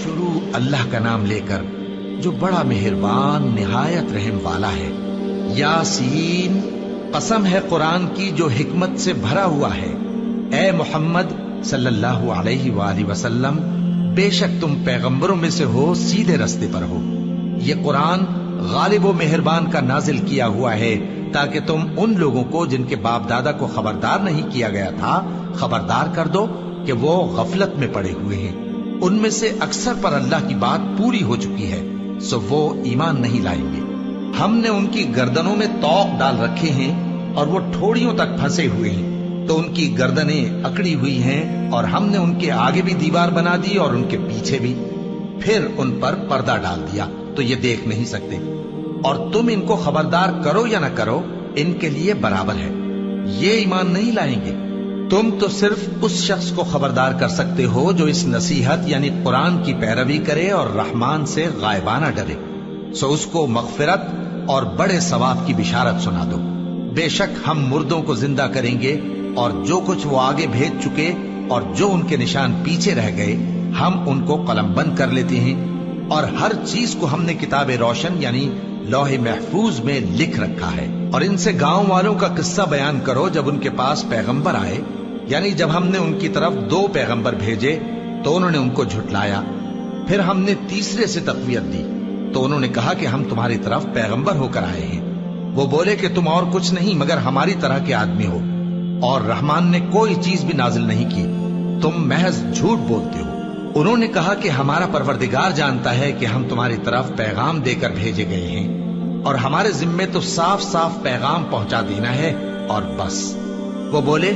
شروع اللہ کا نام لے کر جو بڑا مہربان نہایت رحم والا ہے۔ یاسین، قسم ہے قرآن کی جو حکمت سے بھرا ہوا ہے۔ اے محمد صلی اللہ علیہ وآلہ وسلم، بے شک تم پیغمبروں میں سے ہو، سیدھے رستے پر ہو۔ یہ قرآن غالب و مہربان کا نازل کیا ہوا ہے تاکہ تم ان لوگوں کو جن کے باپ دادا کو خبردار نہیں کیا گیا تھا خبردار کر دو کہ وہ غفلت میں پڑے ہوئے ہیں۔ ان میں سے اکثر پر اللہ کی بات پوری ہو چکی ہے، سو وہ ایمان نہیں لائیں گے۔ ہم نے ان کی گردنوں میں طوق ڈال رکھے ہیں اور وہ ٹھوڑیوں تک پھنسے ہوئے ہیں، تو ان کی گردنیں اکڑی ہوئی ہیں، اور ہم نے ان کے آگے بھی دیوار بنا دی اور ان کے پیچھے بھی، پھر ان پر پردہ ڈال دیا تو یہ دیکھ نہیں سکتے۔ اور تم ان کو خبردار کرو یا نہ کرو، ان کے لیے برابر ہے، یہ ایمان نہیں لائیں گے۔ تم تو صرف اس شخص کو خبردار کر سکتے ہو جو اس نصیحت یعنی قرآن کی پیروی کرے اور رحمان سے غائبانہ ڈرے، سو اس کو مغفرت اور بڑے ثواب کی بشارت سنا دو۔ بے شک ہم مردوں کو زندہ کریں گے، اور جو کچھ وہ آگے بھیج چکے اور جو ان کے نشان پیچھے رہ گئے ہم ان کو قلم بند کر لیتے ہیں، اور ہر چیز کو ہم نے کتاب روشن یعنی لوح محفوظ میں لکھ رکھا ہے۔ اور ان سے گاؤں والوں کا قصہ بیان کرو جب ان کے پاس پیغمبر آئے، یعنی جب ہم نے ان کی طرف 2 پیغمبر بھیجے تو انہوں نے ان کو جھٹلایا، پھر ہم نے تیسرے سے تقویت دی تو انہوں نے کہا کہ ہم تمہاری طرف پیغمبر ہو کر آئے ہیں۔ وہ بولے کہ تم اور کچھ نہیں مگر ہماری طرح کے آدمی ہو، اور رحمان نے کوئی چیز بھی نازل نہیں کی، تم محض جھوٹ بولتے ہو۔ انہوں نے کہا کہ ہمارا پروردگار جانتا ہے کہ ہم تمہاری طرف پیغام دے کر بھیجے گئے ہیں، اور ہمارے ذمے تو صاف صاف پیغام پہنچا دینا ہے اور بس۔ وہ بولے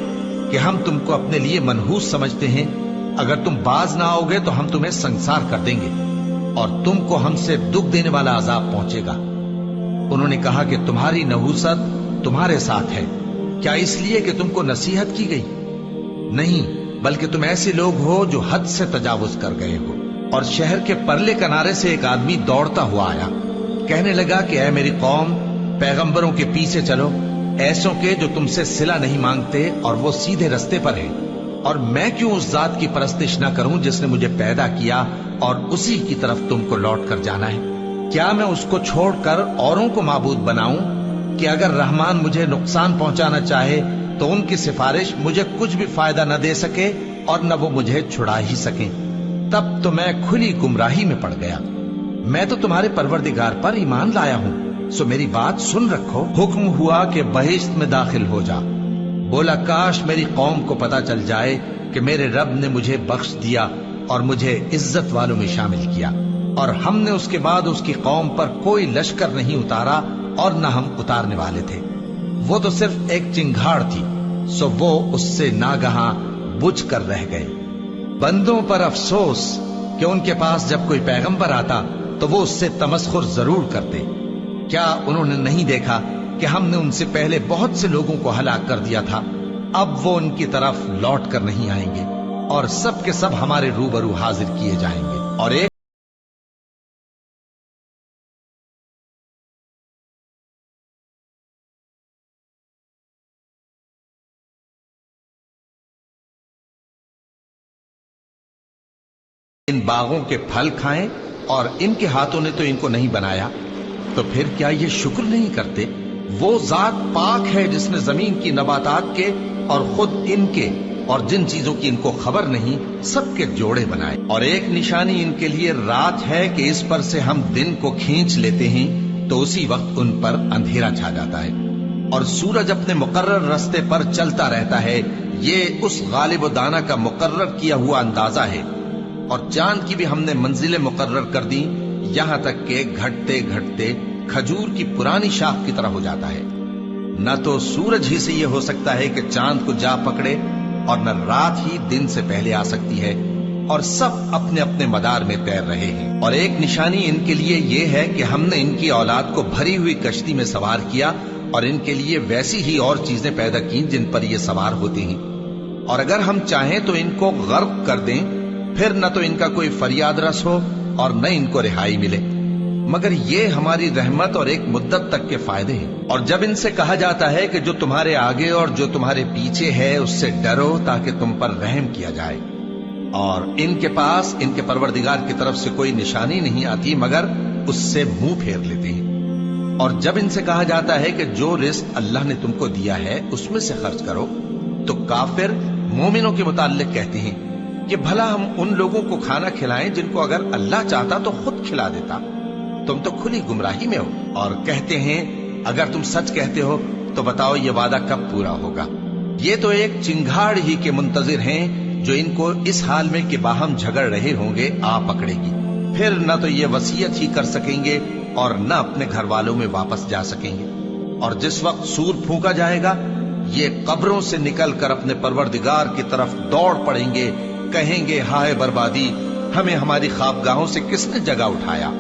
کہ ہم تم کو اپنے لیے منحوس سمجھتے ہیں، اگر تم باز نہ آؤ گے تو ہم تمہیں سنسار کر دیں گے اور تم کو ہم سے دکھ دینے والا عذاب پہنچے گا۔ انہوں نے کہا کہ تمہاری نحوست تمہارے ساتھ ہے، کیا اس لیے کہ تم کو نصیحت کی گئی؟ نہیں، بلکہ تم ایسے لوگ ہو جو حد سے تجاوز کر گئے ہو۔ اور شہر کے پرلے کنارے سے ایک آدمی دوڑتا ہوا آیا، کہنے لگا کہ اے میری قوم، پیغمبروں کے پیچھے چلو، ایسوں کے جو تم سے صلہ نہیں مانگتے اور وہ سیدھے رستے پر ہیں۔ اور میں کیوں اس ذات کی پرستش نہ کروں جس نے مجھے پیدا کیا اور اسی کی طرف تم کو لوٹ کر جانا ہے؟ کیا میں اس کو چھوڑ کر اوروں کو معبود بناؤں کہ اگر رحمان مجھے نقصان پہنچانا چاہے تو ان کی سفارش مجھے کچھ بھی فائدہ نہ دے سکے اور نہ وہ مجھے چھڑا ہی سکیں؟ تب تو میں کھلی گمراہی میں پڑ گیا۔ میں تو تمہارے پروردگار پر ایمان لایا ہوں، سو میری بات سن رکھو۔ حکم ہوا کہ بہشت میں داخل ہو جا۔ بولا کاش میری قوم کو پتا چل جائے کہ میرے رب نے مجھے بخش دیا اور مجھے عزت والوں میں شامل کیا، اور ہم نے اس کے بعد اس کی قوم پر کوئی لشکر نہیں اتارا اور نہ ہم اتارنے والے تھے۔ وہ تو صرف ایک چنگھاڑ تھی، سو وہ اس سے ناگہاں بجھ کر رہ گئے۔ بندوں پر افسوس کہ ان کے پاس جب کوئی پیغمبر آتا تو وہ اس سے تمسخر ضرور کرتے۔ کیا انہوں نے نہیں دیکھا کہ ہم نے ان سے پہلے بہت سے لوگوں کو ہلاک کر دیا تھا؟ اب وہ ان کی طرف لوٹ کر نہیں آئیں گے، اور سب کے سب ہمارے روبرو حاضر کیے جائیں گے۔ اور ایک ان باغوں کے پھل کھائیں، اور ان کے ہاتھوں نے تو ان کو نہیں بنایا، تو پھر کیا یہ شکر نہیں کرتے؟ وہ ذات پاک ہے جس نے زمین کی نباتات کے اور خود ان کے اور جن چیزوں کی ان کو خبر نہیں سب کے جوڑے بنائے۔ اور ایک نشانی ان کے لیے رات ہے کہ اس پر سے ہم دن کو کھینچ لیتے ہیں تو اسی وقت ان پر اندھیرا چھا جاتا ہے، اور سورج اپنے مقرر راستے پر چلتا رہتا ہے۔ یہ اس غالب و دانا کا مقرر کیا ہوا اندازہ ہے۔ اور چاند کی بھی ہم نے منزلیں مقرر کر دی، یہاں تک کہ گھٹتے گھٹتے کھجور کی پرانی شاخ کی طرح ہو جاتا ہے۔ نہ تو سورج ہی سے یہ ہو سکتا ہے کہ چاند کو جا پکڑے، اور نہ رات ہی دن سے پہلے آ سکتی ہے، اور سب اپنے اپنے مدار میں تیر رہے ہیں۔ اور ایک نشانی ان کے لیے یہ ہے کہ ہم نے ان کی اولاد کو بھری ہوئی کشتی میں سوار کیا، اور ان کے لیے ویسی ہی اور چیزیں پیدا کی جن پر یہ سوار ہوتے ہیں۔ اور اگر ہم چاہیں تو ان کو غرق کر دیں، پھر نہ تو ان کا کوئی فریاد رس ہو اور نہ ان کو رہائی ملے، مگر یہ ہماری رحمت اور ایک مدت تک کے فائدے ہیں۔ اور جب ان سے کہا جاتا ہے کہ جو تمہارے آگے اور جو تمہارے پیچھے ہے اس سے ڈرو تاکہ تم پر رحم کیا جائے، اور ان کے پاس ان کے پروردگار کی طرف سے کوئی نشانی نہیں آتی مگر اس سے منہ پھیر لیتے ہیں۔ اور جب ان سے کہا جاتا ہے کہ جو رزق اللہ نے تم کو دیا ہے اس میں سے خرچ کرو، تو کافر مومنوں کے متعلق کہتے ہیں کہ بھلا ہم ان لوگوں کو کھانا کھلائیں جن کو اگر اللہ چاہتا تو خود کھلا دیتا، تم تو کھلی گمراہی میں ہو۔ اور کہتے ہیں اگر تم سچ کہتے ہو تو بتاؤ یہ وعدہ کب پورا ہوگا؟ یہ تو ایک چنگھاڑ ہی کے منتظر ہیں جو ان کو اس حال میں کہ باہم جھگڑ رہے ہوں گے آ پکڑے گی، پھر نہ تو یہ وصیت ہی کر سکیں گے اور نہ اپنے گھر والوں میں واپس جا سکیں گے۔ اور جس وقت سور پھونکا جائے گا یہ قبروں سے نکل کر اپنے پروردگار کی طرف دوڑ پڑیں گے، کہیں گے ہائے بربادی، ہمیں ہماری خوابگاہوں سے کس نے جگہ اٹھایا۔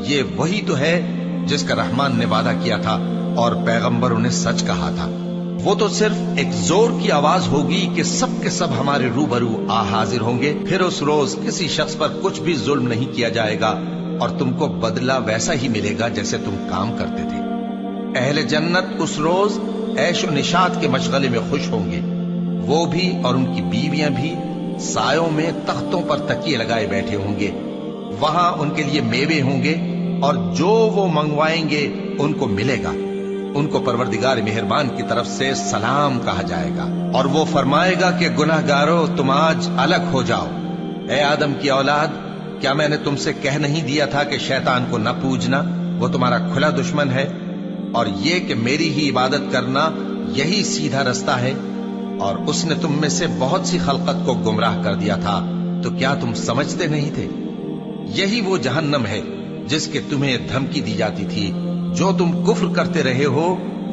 یہ وہی تو ہے جس کا رحمان نے وعدہ کیا تھا اور پیغمبروں نے سچ کہا تھا۔ وہ تو صرف ایک زور کی آواز ہوگی کہ سب کے سب ہمارے روبرو آ حاضر ہوں گے، پھر اس روز کسی شخص پر کچھ بھی ظلم نہیں کیا جائے گا اور تم کو بدلہ ویسا ہی ملے گا جیسے تم کام کرتے تھے۔ اہل جنت اس روز عیش و نشاط کے مشغلے میں خوش ہوں گے، وہ بھی اور ان کی بیویاں بھی سایوں میں تختوں پر تکیے لگائے بیٹھے ہوں گے، وہاں ان کے لیے میوے ہوں گے اور جو وہ منگوائیں گے ان کو ملے گا۔ ان کو پروردگار مہربان کی طرف سے سلام کہا جائے گا اور وہ فرمائے گا کہ گناہ گارو تم آج الگ ہو جاؤ۔ اے آدم کی اولاد، کیا میں نے تم سے کہہ نہیں دیا تھا کہ شیطان کو نہ پوجنا، وہ تمہارا کھلا دشمن ہے، اور یہ کہ میری ہی عبادت کرنا یہی سیدھا رستہ ہے، اور اس نے تم میں سے بہت سی خلقت کو گمراہ کر دیا تھا، تو کیا تم سمجھتے نہیں تھے؟ یہی وہ جہنم ہے جس کے تمہیں دھمکی دی جاتی تھی، جو تم کفر کرتے رہے ہو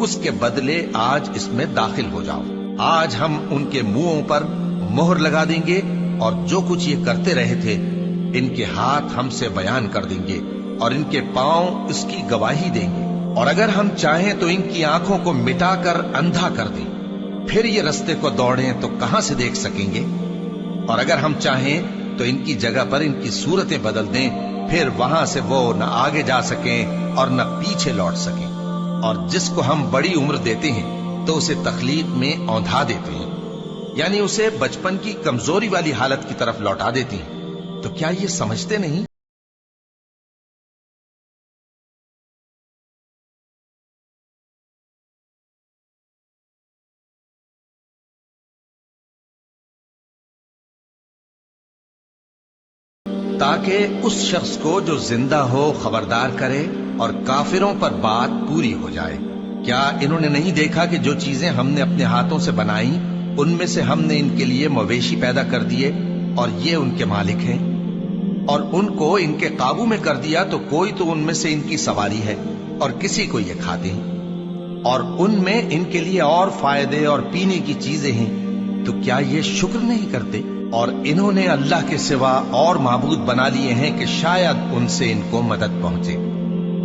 اس کے بدلے آج اس میں داخل ہو جاؤ۔ آج ہم ان کے منہوں پر مہر لگا دیں گے اور جو کچھ یہ کرتے رہے تھے ان کے ہاتھ ہم سے بیان کر دیں گے اور ان کے پاؤں اس کی گواہی دیں گے، اور اگر ہم چاہیں تو ان کی آنکھوں کو مٹا کر اندھا کر دیں، پھر یہ رستے کو دوڑیں تو کہاں سے دیکھ سکیں گے؟ اور اگر ہم چاہیں تو ان کی جگہ پر ان کی صورتیں بدل دیں، پھر وہاں سے وہ نہ آگے جا سکیں اور نہ پیچھے لوٹ سکیں۔ اور جس کو ہم بڑی عمر دیتے ہیں تو اسے تخلیق میں اوندھا دیتے ہیں، یعنی اسے بچپن کی کمزوری والی حالت کی طرف لوٹا دیتے ہیں۔ تو کیا یہ سمجھتے نہیں؟ تاکہ اس شخص کو جو زندہ ہو خبردار کرے اور کافروں پر بات پوری ہو جائے۔ کیا انہوں نے نہیں دیکھا کہ جو چیزیں ہم نے اپنے ہاتھوں سے بنائی ان میں سے ہم نے ان کے لیے مویشی پیدا کر دیے اور یہ ان کے مالک ہیں، اور ان کو ان کے قابو میں کر دیا تو کوئی تو ان میں سے ان کی سواری ہے اور کسی کو یہ کھاتے ہیں، اور ان میں ان کے لیے اور فائدے اور پینے کی چیزیں ہیں، تو کیا یہ شکر نہیں کرتے؟ اور انہوں نے اللہ کے سوا اور معبود بنا لیے ہیں کہ شاید ان سے ان کو مدد پہنچے،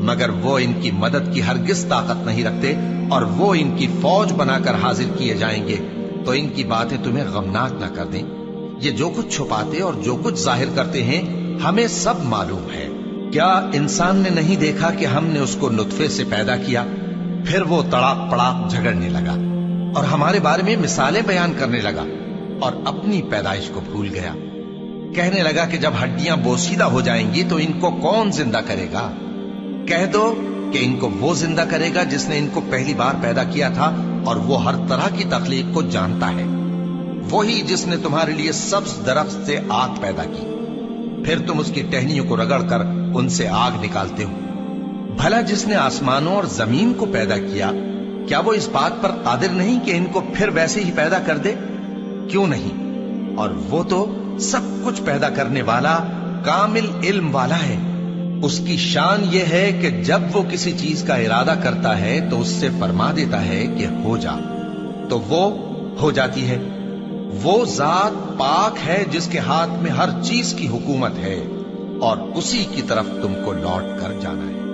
مگر وہ ان کی مدد کی ہرگز طاقت نہیں رکھتے، اور وہ ان کی فوج بنا کر حاضر کیے جائیں گے تو ان کی باتیں تمہیں غمناک نہ کر دیں۔ یہ جو کچھ چھپاتے اور جو کچھ ظاہر کرتے ہیں ہمیں سب معلوم ہے۔ کیا انسان نے نہیں دیکھا کہ ہم نے اس کو نطفے سے پیدا کیا، پھر وہ تڑاک پڑاک جھگڑنے لگا اور ہمارے بارے میں مثالیں بیان کرنے لگا اور اپنی پیدائش کو بھول گیا، کہنے لگا کہ جب ہڈیاں بوسیدہ ہو جائیں گی تو ان کو کون زندہ کرے گا؟ کہہ دو کہ ان کو وہ زندہ کرے گا جس نے ان کو پہلی بار پیدا کیا تھا، اور وہ ہر طرح کی تخلیق کو جانتا ہے، وہی جس نے تمہارے لیے سبز درخت سے آگ پیدا کی، پھر تم اس کی ٹہنیوں کو رگڑ کر ان سے آگ نکالتے ہو۔ بھلا جس نے آسمانوں اور زمین کو پیدا کیا، کیا وہ اس بات پر قادر نہیں کہ ان کو پھر ویسے ہی پیدا کر دے؟ کیوں نہیں؟ اور وہ تو سب کچھ پیدا کرنے والا کامل علم والا ہے۔ اس کی شان یہ ہے کہ جب وہ کسی چیز کا ارادہ کرتا ہے تو اس سے فرما دیتا ہے کہ ہو جا، تو وہ ہو جاتی ہے۔ وہ ذات پاک ہے جس کے ہاتھ میں ہر چیز کی حکومت ہے، اور اسی کی طرف تم کو لوٹ کر جانا ہے۔